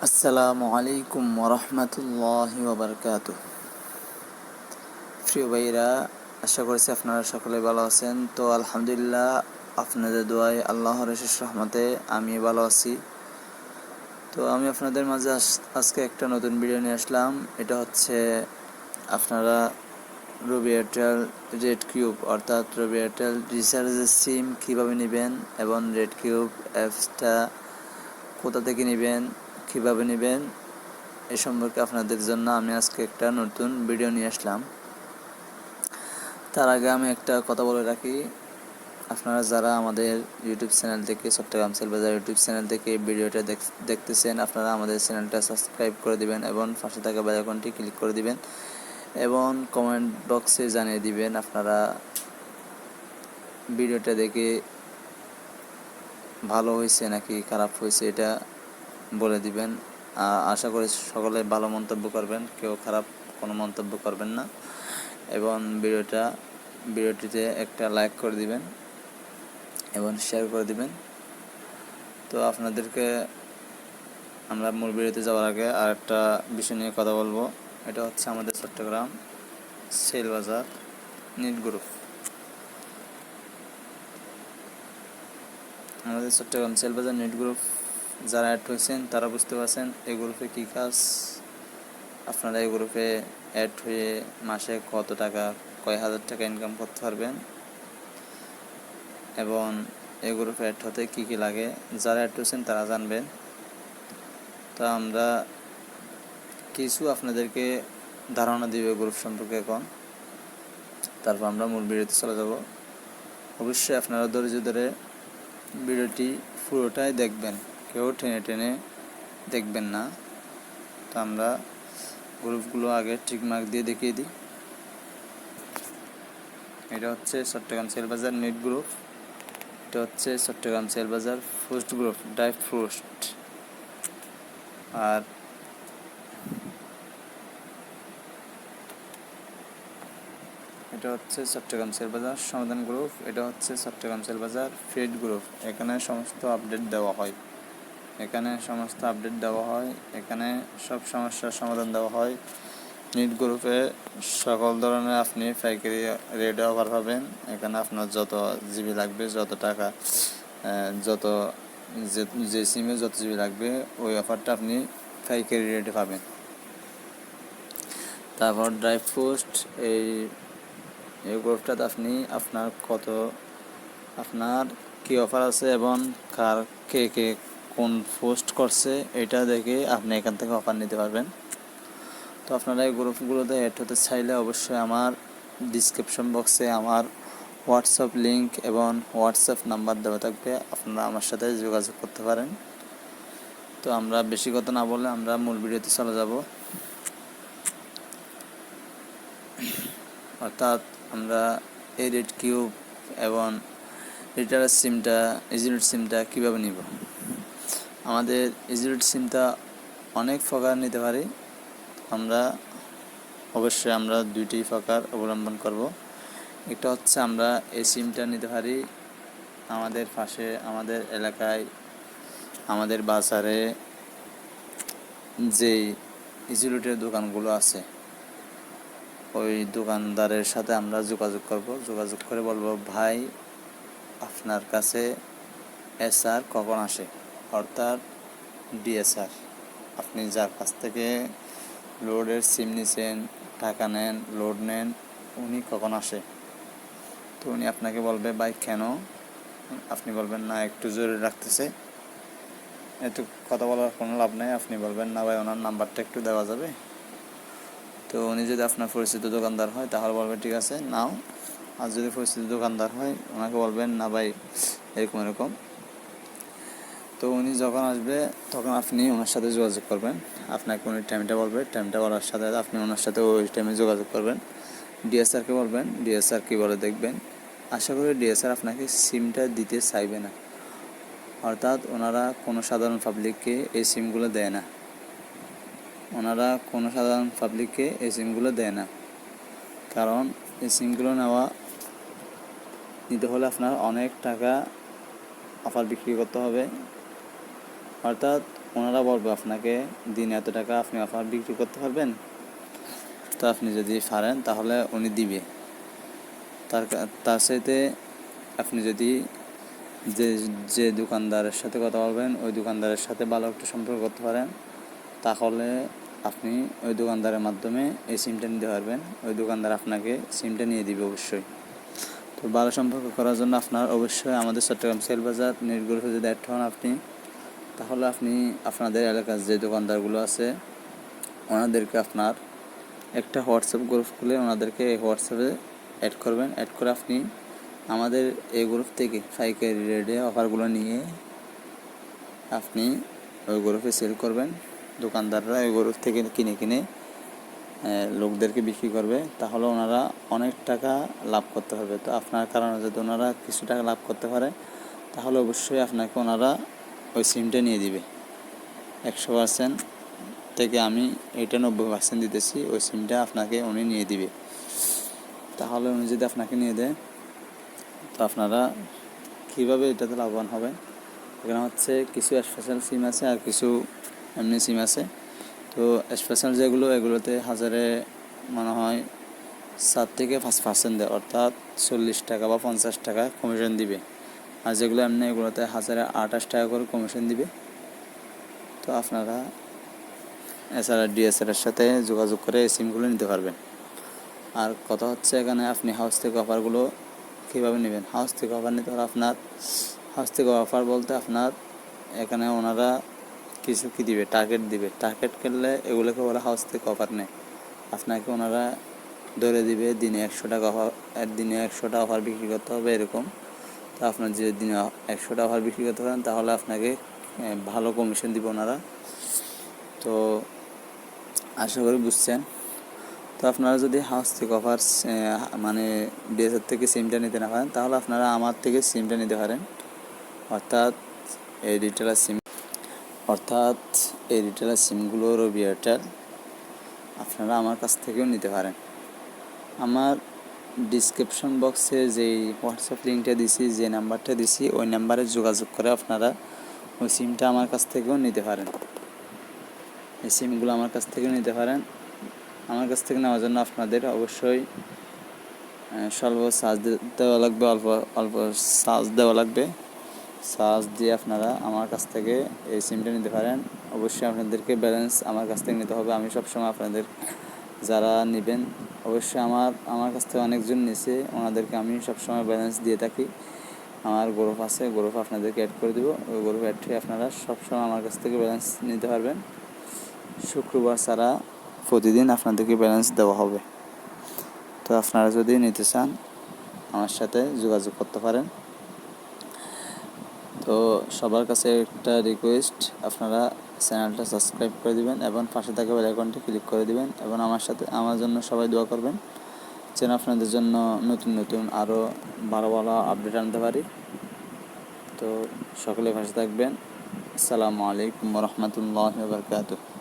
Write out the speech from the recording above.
আসসালামু আলাইকুম ওরহমতুল্লাহি ওবরকাতুহ। প্রিয় ভাইরা, আশা করছি আপনারা সকলে ভালো আছেন। তো আলহামদুলিল্লাহ, আপনাদের দোয়ায় আল্লাহর অশেষ রহমতে আমি ভালো আছি। তো আমি আপনাদের মাঝে আজকে একটা নতুন ভিডিও নিয়ে আসলাম। এটা হচ্ছে আপনারা রবি এয়ারটেল রেড কিউব অর্থাৎ রবি এয়ারটেল রিচার্জের সিম কীভাবে নেবেন এবং রেড কিউব অ্যাপসটা কোথা থেকে নেবেন, কীভাবে নেবেন, এ সম্পর্কে আপনাদের জন্য আমি আজকে একটা নতুন ভিডিও নিয়ে আসলাম। তার আগে আমি একটা কথা বলে রাখি, আপনারা যারা আমাদের ইউটিউব চ্যানেল থেকে চট্টগ্রাম সেলবাজার ইউটিউব চ্যানেল থেকে ভিডিওটা দেখতেছেন, আপনারা আমাদের চ্যানেলটা সাবস্ক্রাইব করে দিবেন এবং পাশে থাকা বেল আইকনটি ক্লিক করে দিবেন এবং কমেন্ট বক্সে জানিয়ে দিবেন আপনারা ভিডিওটা দেখে ভালো হয়েছে নাকি খারাপ হয়েছে, এটা বলে দিবেন। আশা করি সকলে ভালো মন্তব্য করবেন, কেউ খারাপ কোনো মন্তব্য করবেন না এবং ভিডিওটিতে একটা লাইক করে দিবেন এবং শেয়ার করে দিবেন। তো আপনাদেরকে আমরা মূল ভিডিওতে যাওয়ার আগে আর একটা বিষয় নিয়ে কথা বলবো। এটা হচ্ছে আমাদের চট্টগ্রাম সেলবাজার নেট গ্রুপ। আমাদের চট্টগ্রাম সেলবাজার নেট গ্রুপ যারা অ্যাড হয়েছেন তারা বুঝতে পারছেন এই গ্রুপে কী কাজ। আপনারা এই গ্রুপে অ্যাড হয়ে মাসে কত টাকা, কয় হাজার টাকা ইনকাম করতে পারবেন এবং এই গ্রুপে অ্যাড হতে কী কী লাগে, যারা অ্যাড হয়েছেন তারা জানবেন। তো আমরা কিছু আপনাদেরকে ধারণা দিব গ্রুপ সম্পর্কে এখন, তারপর আমরা মূল ভিডিওতে চলে যাব। অবশ্যই আপনারা ধৈর্য ধরে ভিডিওটি পুরোটাই দেখবেন, কেউ টেনে টেনে দেখবেন না। তো আমরা গ্রুপগুলো আগে টিকমার্ক দিয়ে দেখিয়ে দিই। এটা হচ্ছে চট্টগ্রাম সেলবাজার নেট গ্রুপ, এটা হচ্ছে চট্টগ্রাম সেলবাজার ফার্স্ট গ্রুপ ডাইভ ফার্স্ট, আর এটা হচ্ছে চট্টগ্রাম সেলবাজার সমাধান গ্রুপ, এটা হচ্ছে চট্টগ্রাম সেলবাজার ফিড গ্রুপ। এখানে সমস্ত আপডেট দেওয়া হয়, এখানে সব সমস্যার সমাধান দেওয়া হয়। নেট গ্রুপে সকল ধরনের আপনি পাইকারি রেটে অফার পাবেন। এখানে আপনার যত জিবি লাগবে, যত টাকা, যত যে সিমে যত জিবি লাগবে ওই অফারটা আপনি পাইকারি রেটে পাবেন। তারপর ড্রাইভ পোস্ট, এই গ্রুপটাতে আপনি আপনার কী অফার আছে এবং কে কোন পোস্ট করছে এটা দেখে আপনি এখান থেকে অফার নিতে পারবেন। তো আপনারা এই গ্রুপগুলোতে অ্যাড হতে চাইলে অবশ্যই আমার ডিসক্রিপশন বক্সে আমার হোয়াটসঅ্যাপ লিঙ্ক এবং হোয়াটসঅ্যাপ নাম্বার দেওয়া থাকবে, আপনারা আমার সাথে যোগাযোগ করতে পারেন। তো আমরা বেশি কথা না বলে আমরা মূল ভিডিওতে চলে যাব। অর্থাৎ আমরা এই রেড কিউব এবং রিটার্নের সিমটা, ইজিনেট সিমটা কীভাবে নিব। আমাদের ইজিনেট সিমটা অনেক প্রকার নিতে পারি, অবশ্যই আমরা দুইটি প্রকার অবলম্বন করব। একটা হচ্ছে আমরা এই সিমটা নিতে পারি আমাদের পাশে, আমাদের এলাকায়, আমাদের বাজারে যেই ইজিনেটের দোকানগুলো আছে ওই দোকানদারের সাথে আমরা যোগাযোগ করে বলবো, ভাই আপনার কাছে এসআর কখন আসে, অর্থাৎ ডিএসআর, আপনি যার কাছ থেকে লোডের সিম নিছেন, টাকা নেন, লোড নেন, উনি কখন আসে। তো উনি আপনাকে বলবে, ভাই কেন? আপনি বলবেন, না একটু জরুরি রাখতেছে। একটু কথা বলার কোনো লাভ নেই, আপনি বলবেন, না ভাই ওনার নাম্বারটা একটু দেওয়া যাবে। তো উনি যদি আপনার পরিচিত দোকানদার হয় তাহলে বলবেন ঠিক আছে নাও, আর যদি পরিচিত দোকানদার হয় ওনাকে বলবেন, না ভাই এরকম। তো উনি যখন আসবে তখন আপনি ওনার সাথে যোগাযোগ করবেন, আপনাকে উনি টাইমটা বলবে, টাইমটা বলার সাথে আপনি ওনার সাথে ওই টাইমে যোগাযোগ করবেন। ডিএসআরকে বলবেন, ডিএসআর কী বলে দেখবেন। আশা করি ডিএসআর আপনাকে সিমটা দিতে চাইবে না, অর্থাৎ ওনারা কোনো সাধারণ পাবলিককে এই সিমগুলো দেয় না, কারণ এই সিমগুলো নিতে হলে আপনার অনেক টাকা অফার বিক্রি করতে হবে। অর্থাৎ ওনারা বলবে আপনাকে দিনে এত টাকা আপনি অফার বিক্রি করতে পারবেন, তো আপনি যদি পারেন তাহলে উনি দিবে। তার সাথে আপনি যদি যে যে দোকানদারের সাথে কথা বলবেন ওই দোকানদারের সাথে ভালো একটা সম্পর্ক করতে পারেন, তাহলে আপনি ওই দোকানদারের মাধ্যমে এই সিমটা নিতে পারবেন। ওই দোকানদার আপনাকে সিমটা নিয়ে দিবে অবশ্যই। তো ভালো সম্পর্ক করার জন্য আপনার অবশ্যই আমাদের চট্টগ্রাম সেলবাজার নেট গ্রুপে যদি অ্যাড হন আপনি, তাহলে আপনি আপনাদের এলাকার যে দোকানদারগুলো আছে ওনাদেরকে আপনার একটা হোয়াটসঅ্যাপ গ্রুপ খুলে ওনাদেরকে এই হোয়াটসঅ্যাপে অ্যাড করবেন। অ্যাড করে আপনি আমাদের এই গ্রুপ থেকে পাইকারি রেটে অফারগুলো নিয়ে আপনি ওই গ্রুপে সেল করবেন। দোকানদাররা ওই গ্রুপ থেকে কিনে লোকদেরকে বিক্রি করবে, তাহলে ওনারা অনেক টাকা লাভ করতে পারবে। তো আপনার কারণে যদি ওনারা কিছু টাকা লাভ করতে পারে, তাহলে অবশ্যই আপনাকে ওনারা ওই সিমটা নিয়ে দিবে। 100% থেকে আমি এটা 90% দিতেছি, ওই সিমটা আপনাকে উনি নিয়ে দিবে। তাহলে উনি যদি আপনাকে নিয়ে দেয়, তো আপনারা কীভাবে এটাতে লাভবান হবেন? এখানে হচ্ছে কিছু স্পেশাল সিম আছে আর কিছু এমনি সিম আছে। তো স্পেশাল যেগুলো এগুলোতে হাজারে মনে হয় 7 থেকে 5% দেয়, অর্থাৎ 40 টাকা বা 50 টাকা কমিশন দিবে। আর যেগুলো এমনি এগুলোতে হাজারে 28 টাকা করে কমিশন দিবে। তো আপনারা এছাড়া ডিএসএলের সাথে যোগাযোগ করে এই সিমগুলো নিতে পারবেন। আর কথা হচ্ছে এখানে আপনি হাউস থেকে অফারগুলো কীভাবে নেবেন? হাউস থেকে অফার নিতে হলে আপনার হাউস থেকে অফার বলতে আপনার এখানে ওনারা কিছু কী দিবে, টার্গেট দিবে। টার্গেট করলে এগুলোকে বলে হাউস থেকে অফার নেয়। আপনাকে ওনারা ধরে দিবে দিনে 100 টাকা অফার, দিনে 100টা অফার বিক্রি করতে হবে এরকম। তো আপনার যে দিনে 100টা অফার বিক্রি করতে পারেন তাহলে আপনাকে ভালো কমিশন দিবে ওনারা। তো আশা করি বুঝছেন। তো আপনারা যদি হাউস থেকে অফার মানে ডিএসএল থেকে সিমটা নিতে না পারেন, তাহলে আপনারা আমার থেকে সিমটা নিতে পারেন, অর্থাৎ এই রিটেলার সিমগুলো রবি এয়ারটেল আপনারা আমার কাছ থেকেও নিতে পারেন। আমার ডিসক্রিপশন বক্সে যেই হোয়াটসঅ্যাপ লিঙ্কটা দিছি, যে নাম্বারটা দিছি, ওই নাম্বারে যোগাযোগ করে আপনারা ওই সিমটা আমার কাছ থেকেও নিতে পারেন। এই সিমগুলো আমার কাছ থেকেও নিতে পারেন। আমার কাছ থেকে নেওয়ার জন্য আপনাদের অবশ্যই স্বল্প চার্জ দেওয়া লাগবে, অল্প চার্জ দেওয়া লাগবে। চার্জ দিয়ে আপনারা আমার কাছ থেকে এই সিমটা নিতে পারেন। অবশ্যই আপনাদেরকে ব্যালেন্স আমার কাছ থেকে নিতে হবে। আমি সবসময় আপনাদের যারা নেবেন, অবশ্যই আমার কাছ থেকে অনেকজন নিয়েছে, ওনাদেরকে আমি সবসময় ব্যালেন্স দিয়ে থাকি। আমার গ্রুপ আছে, গ্রুপ আপনাদেরকে অ্যাড করে দেবো। ওই গ্রুপে অ্যাড হয়ে আপনারা সবসময় আমার কাছ থেকে ব্যালেন্স নিতে পারবেন। শুক্রবার ছাড়া প্রতিদিন আপনাদেরকে ব্যালেন্স দেওয়া হবে। তো আপনারা যদি নিতে চান আমার সাথে যোগাযোগ করতে পারেন। তো সবার কাছে একটা রিকোয়েস্ট, আপনারা চ্যানেলটা সাবস্ক্রাইব করে দিবেন এবং পাশে থাকা বেল আইকনটি ক্লিক করে দিবেন এবং আমার জন্য সবাই দোয়া করবেন যেন আপনাদের জন্য নতুন আরও ভালো আপডেট আনতে পারি। তো সকলে পাশে থাকবেন। আসসালামু আলাইকুম ওয়া রাহমাতুল্লাহি ওয়া বারাকাতুহু।